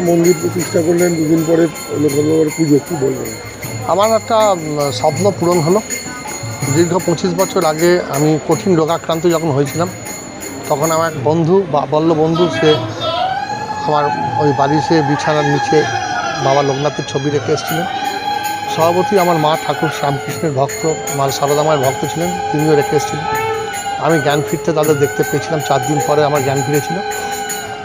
একটা মন্দির প্রতিষ্ঠা করলেন, দুদিন পরে লোকনাথ বাবার পুজো, কী বলবেন? আমার একটা স্বপ্ন পূরণ হলো। দীর্ঘ 25 বছর আগে আমি কঠিন রোগাক্রান্ত যখন হয়েছিলাম, তখন আমার এক বন্ধু বা বল্ল বন্ধু, সে আমার ওই বাড়ির সে বিছানার নিচে বাবা লোকনাথের ছবি রেখে এসেছিলেন। সভাপতি আমার মা ঠাকুর শ্যামকৃষ্ণের ভক্ত, মা সারদা মায়ের ভক্ত ছিলেন, তিনিও রেখে এসেছিলেন। আমি জ্ঞান ফিরতে তাদের দেখতে পেয়েছিলাম, 4 দিন পরে আমার জ্ঞান ফিরেছিল।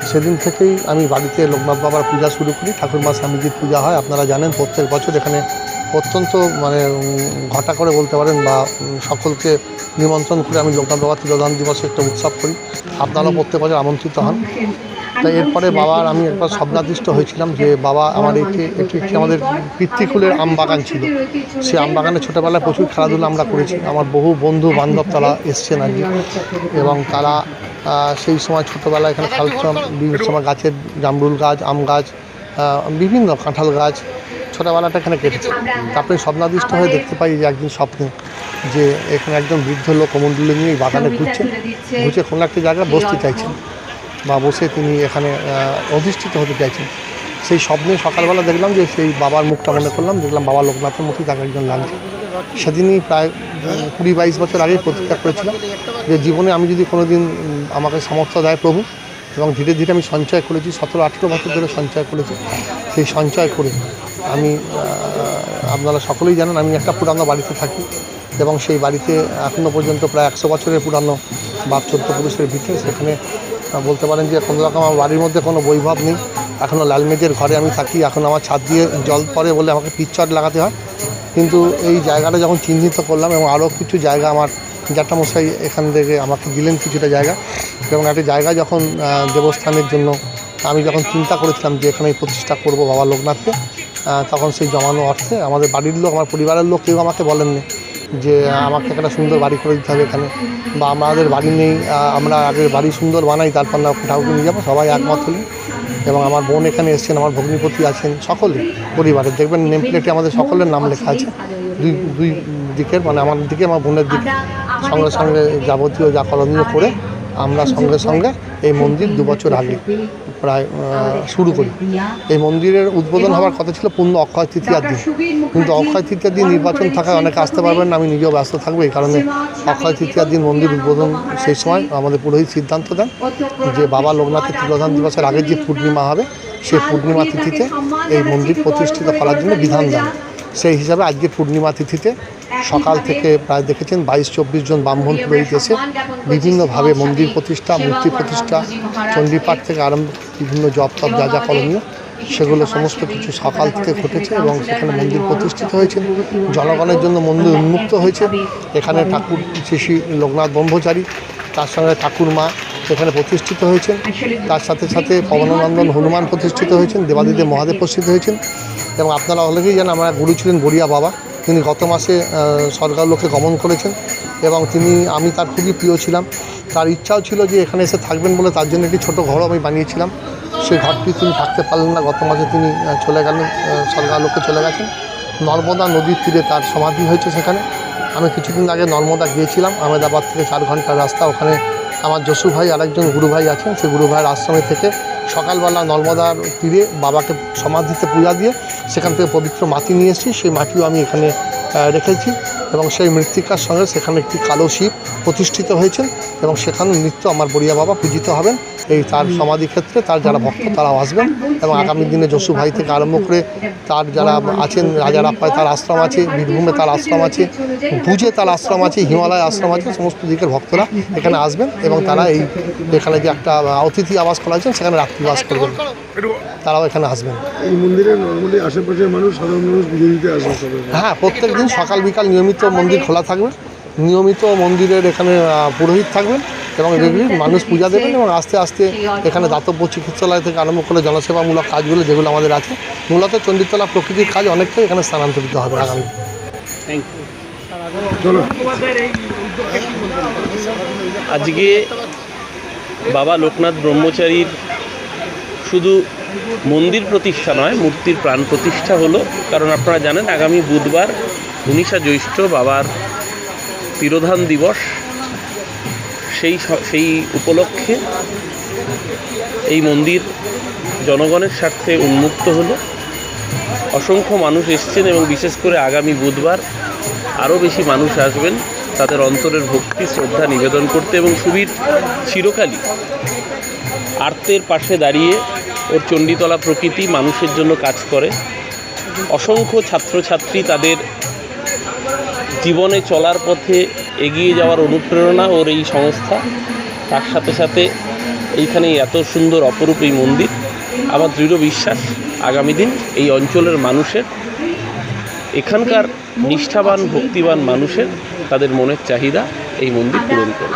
সেদিন থেকেই আমি বাড়িতে লোকনাথ বাবার পূজা শুরু করি। ঠাকুরমা স্বামীজির পূজা হয়, আপনারা জানেন প্রত্যেক বছর এখানে অত্যন্ত ঘটা করে বলতে পারেন বা সকলকে নিমন্ত্রণ করে আমি লোকনাথ বাবার তিরোধান দিবসে একটা উৎসব করি। আপনারাও প্রত্যেক বছর আমন্ত্রিত হন। তাই এরপরে বাবার আমি একবার স্বপ্নাদিষ্ট হয়েছিলাম যে বাবা আমার একটি আমাদের পিতৃকুলের আম বাগান ছিল। সেই আম বাগানে ছোটোবেলায় প্রচুর খেলাধুলা আমরা করেছি। আমার বহু বন্ধু বান্ধব তারা এসছেন আজকে, এবং তারা সেই সময় ছোটোবেলায় এখানে খেলতাম। বিভিন্ন সময় গাছের জামরুল গাছ, আম গাছ, বিভিন্ন কাঁঠাল গাছ, ছোটোবেলাটা এখানে কেটেছে। তারপরে স্বপ্নাদিষ্ট হয়ে দেখতে পাই যে একদিন স্বপ্নে যে এখানে একজন বৃদ্ধ লোক কমণ্ডলু নিয়ে এই বাগানে ঘুরছেন, ঘুরছে কোনো একটা জায়গায় বসতে চাইছেন বা বসে তিনি এখানে অধিষ্ঠিত হতে চাইছেন। সেই স্বপ্নে সকালবেলা দেখলাম যে সেই বাবার মুখটা মনে করলাম, দেখলাম বাবা লোকনাথের মতোই তাকে একজন লাগছে। সেদিনই প্রায় 20-22 বছর আগেই প্রতিজ্ঞা করেছিলাম যে জীবনে আমি যদি কোনো দিন আমাকে সামর্থ্য দেয় প্রভু, এবং ধীরে ধীরে আমি সঞ্চয় করেছি, 17-18 বছর ধরে সঞ্চয় করেছি। সেই সঞ্চয় করে আমি, আপনারা সকলেই জানেন, আমি একটা পুরানো বাড়িতে থাকি, এবং সেই বাড়িতে এখনও পর্যন্ত প্রায় 100 বছরের পুরানো 12-14 পুরুষের ভিটে। সেখানে বলতে পারেন যে কোনো রকম আমার বাড়ির মধ্যে কোনো বৈভব নেই। এখনও লালমেজের ঘরে আমি থাকি। এখন আমার ছাদ দিয়ে জল পড়ে বলে আমাকে পিচচট লাগাতে হয়। কিন্তু এই জায়গাটা যখন চিহ্নিত করলাম, এবং আরও কিছু জায়গা আমার জ্যাঠামশাই এখান থেকে আমাকে দিলেন কিছুটা জায়গা, এবং একটা জায়গা যখন দেবস্থানের জন্য আমি যখন চিন্তা করেছিলাম যে এখানে প্রতিষ্ঠা করব বাবা লোকনাথকে, তখন সেই জমানো অর্থে আমাদের বাড়ির লোক, আমার পরিবারের লোক কেউ আমাকে বলেননি যে আমাকে একটা সুন্দর বাড়ি করে দিতে হবে এখানে, বা আমাদের বাড়ি নেই, আমরা আগে বাড়ি সুন্দর বানাই তারপর না ঠাকুরকে নিয়ে যাবো। সবাই একমত হলেন, এবং আমার বোন এখানে এসেছেন, আমার ভগ্নিপতি আছেন, সকলে পরিবারের দেখবেন নেম প্লেটে আমাদের সকলের নাম লেখা আছে, দুই দিকের, মানে আমার দিকে আমার বোনের দিকে। সঙ্গে সঙ্গে যাবতীয় যা করণীয় করে আমরা সঙ্গে সঙ্গে এই মন্দির 2 বছর আগে প্রায় শুরু করি। এই মন্দিরের উদ্বোধন হওয়ার কথা ছিল পূর্ণ অক্ষয় তৃতীয়ার দিন, কিন্তু অক্ষয় তৃতীয়ার দিন নির্বাচন থাকায় অনেকে আসতে পারবেন না, আমি নিজেও ব্যস্ত থাকবো। এই কারণে অক্ষয় তৃতীয়ার দিন মন্দির উদ্বোধন, সেই সময় আমাদের পুরোহিত সিদ্ধান্ত দেন যে বাবা লোকনাথের তিরোধান দিবসের আগের যে পূর্ণিমা হবে, সেই পূর্ণিমা তিথিতে এই মন্দির প্রতিষ্ঠিত করার জন্য বিধান দেন। সেই হিসাবে আজকে পূর্ণিমা তিথিতে সকাল থেকে প্রায় দেখেছেন 22-24 জন ব্রাহ্মণ পুরোহিত এসে বিভিন্নভাবে মন্দির প্রতিষ্ঠা, মূর্তি প্রতিষ্ঠা, চণ্ডীপাঠ থেকে আরম্ভ বিভিন্ন জপ তপ যা যা করণীয় সেগুলো সমস্ত কিছু সকাল থেকে ঘটেছে, এবং সেখানে মন্দির প্রতিষ্ঠিত হয়েছে। জনগণের জন্য মন্দির উন্মুক্ত হয়েছে। এখানে ঠাকুর শ্রী লোকনাথ ব্রহ্মচারী, তার সঙ্গে ঠাকুরমা সেখানে প্রতিষ্ঠিত হয়েছেন। তার সাথে সাথে পবননন্দন হনুমান প্রতিষ্ঠিত হয়েছেন, দেবাদিদেব মহাদেব প্রতিষ্ঠিত হয়েছেন। এবং আপনারা অনেকেই জানেন আমার গুরু ছিলেন গড়িয়া বাবা, তিনি গত মাসে স্বর্গলোকে গমন করেছেন, এবং আমি তার খুবই প্রিয় ছিলাম। তার ইচ্ছাও ছিল যে এখানে এসে থাকবেন বলে, তার জন্য একটি ছোটো ঘরও আমি বানিয়েছিলাম। সেই ঘরটি তিনি থাকতে পারলেন না, গত মাসে তিনি চলে গেলেন, স্বর্গলোকে চলে গেছেন। নর্মদা নদীর তীরে তার সমাধি হয়েছে সেখানে। আমি কিছুদিন আগে নর্মদা গিয়েছিলাম, আহমেদাবাদ থেকে 4 ঘন্টার রাস্তা। ওখানে আমার যশু ভাই আরেকজন গুরু ভাই আছেন, সেই গুরু ভাইয়ের আশ্রমে থেকে সকালবেলা নর্মদার তীরে বাবাকে সমাধিতে পূজা দিয়ে সেখান থেকে পবিত্র মাটি নিয়ে এসেছি। সেই মাটিও আমি এখানে রেখেছি, এবং সেই মৃত্তিকার সঙ্গে সেখানে একটি কালো শিব প্রতিষ্ঠিত হয়েছেন, এবং সেখানে নিত্য আমার বড়িয়া বাবা পূজিত হবেন। এই তার সমাধি ক্ষেত্রে তার যারা ভক্ত তারাও আসবেন, এবং আগামী দিনে যশু ভাই থেকে আরম্ভ করে তার যারা আছেন, রাজারাপ্পায় তার আশ্রম আছে, বীরভূমে তার আশ্রম আছে, ভুজে তার আশ্রম আছে, হিমালয় আশ্রম আছে, সমস্ত দিকের ভক্তরা এখানে আসবেন, এবং তারা এখানে যে একটা অতিথি আবাস করা হয়েছে সেখানে রাত্রিবাস করবেন, তারাও এখানে আসবেন। এই মন্দিরে নর্মালি আশেপাশের মানুষ, সাধারণ মানুষ পুজো দিতে আসবে? হ্যাঁ, প্রত্যেক দিন সকাল বিকাল নিয়মিত মন্দির খোলা থাকবে, নিয়মিত মন্দিরের এখানে পুরোহিত থাকবেন, এবং রেগুলার মানুষ পূজা দেবেন, এবং আস্তে আস্তে এখানে দাতব্য চিকিৎসালয় থেকে আরম্ভ করে জনসেবামূলক কাজগুলো যেগুলো আমাদের আছে, মূলত চণ্ডীতলা প্রকৃতির কাজ অনেকটাই এখানে স্থানান্তরিত হবে আগামী। আজকে বাবা লোকনাথ ব্রহ্মচারীর শুধু মন্দির প্রতিষ্ঠা নয়, মূর্তির প্রাণ প্রতিষ্ঠা হলো। কারণ আপনারা জানেন আগামী বুধবার 19 জ্যৈষ্ঠ বাবার তিরোধান দিবস। সেই উপলক্ষে এই মন্দির জনগণের স্বার্থে উন্মুক্ত হলো। অসংখ্য মানুষ এসছেন এবং বিশেষ করে আগামী বুধবার আরও বেশি মানুষ আসবেন তাদের অন্তরের ভক্তি শ্রদ্ধা নিবেদন করতে। এবং সুবীর চিরকালই আর্তের পাশে দাঁড়িয়ে ওর চণ্ডীতলা প্রকৃতি মানুষের জন্য কাজ করে। অসংখ্য ছাত্রছাত্রী তাদের জীবনে চলার পথে এগিয়ে যাওয়ার অনুপ্রেরণা ওর এই সংস্থা। তার সাথে সাথে এইখানে এত সুন্দর অপরূপ এই মন্দির। আমার দৃঢ় বিশ্বাস আগামী দিন এই অঞ্চলের মানুষের, এখানকার নিষ্ঠাবান ভক্তিবান মানুষের তাদের মনের চাহিদা এই মন্দির পূরণ করবে।